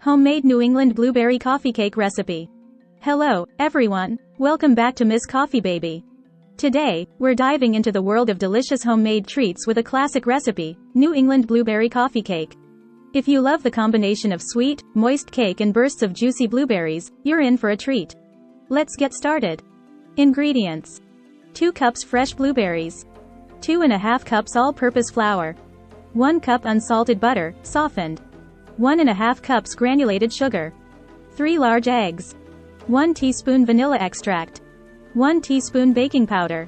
Homemade New England blueberry coffee cake recipe. Hello, everyone. Welcome back to Miss Coffee Baby. Today, we're diving into the world of delicious homemade treats with a classic recipe, New England blueberry coffee cake. If you love the combination of sweet, moist cake and bursts of juicy blueberries, you're in for a treat. Let's get started. Ingredients: 2 cups fresh blueberries, 2½ cups all-purpose flour, 1 cup unsalted butter, softened, 1½ cups granulated sugar, 3 large eggs, 1 teaspoon vanilla extract, 1 teaspoon baking powder,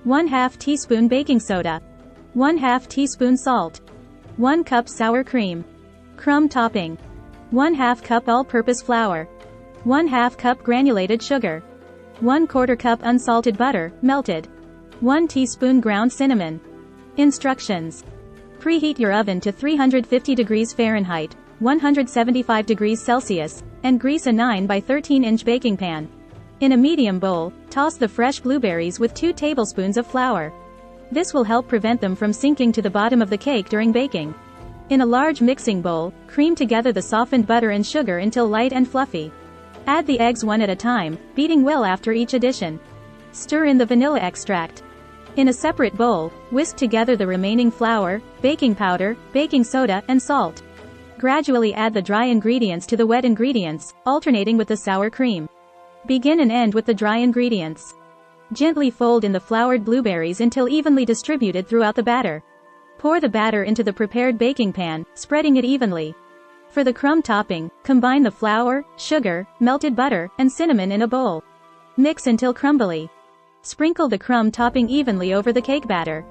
1/2 teaspoon baking soda, 1/2 teaspoon salt, 1 cup sour cream, crumb topping, 1/2 cup all-purpose flour, 1/2 cup granulated sugar, 1/4 cup unsalted butter, melted, 1 teaspoon ground cinnamon. Instructions: preheat your oven to 350 degrees Fahrenheit, 175 degrees Celsius, and grease a 9 by 13-inch baking pan. In a medium bowl, toss the fresh blueberries with 2 tablespoons of flour. This will help prevent them from sinking to the bottom of the cake during baking. In a large mixing bowl, cream together the softened butter and sugar until light and fluffy. Add the eggs one at a time, beating well after each addition. Stir in the vanilla extract. In a separate bowl, whisk together the remaining flour, baking powder, baking soda, and salt. Gradually add the dry ingredients to the wet ingredients, alternating with the sour cream. Begin and end with the dry ingredients. Gently fold in the floured blueberries until evenly distributed throughout the batter. Pour the batter into the prepared baking pan, spreading it evenly. For the crumb topping, combine the flour, sugar, melted butter, and cinnamon in a bowl. Mix until crumbly. Sprinkle the crumb topping evenly over the cake batter.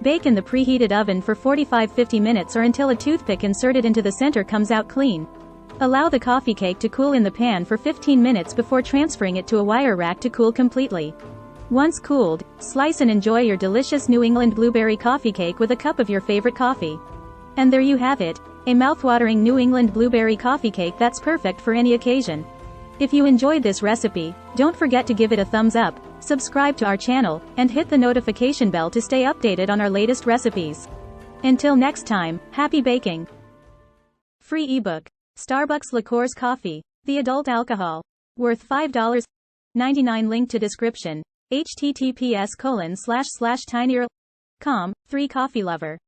Bake in the preheated oven for 45-50 minutes or until a toothpick inserted into the center comes out clean. Allow the coffee cake to cool in the pan for 15 minutes before transferring it to a wire rack to cool completely. Once cooled, slice and enjoy your delicious New England blueberry coffee cake with a cup of your favorite coffee. And there you have it, a mouthwatering New England blueberry coffee cake that's perfect for any occasion. If you enjoyed this recipe, don't forget to give it a thumbs up, subscribe to our channel, and hit the notification bell to stay updated on our latest recipes. Until next time, happy baking! Free ebook: Starbucks Liqueurs Coffee, the adult alcohol, worth $5.99. Link to description. https://tinyurl.com. 3 Coffee Lover.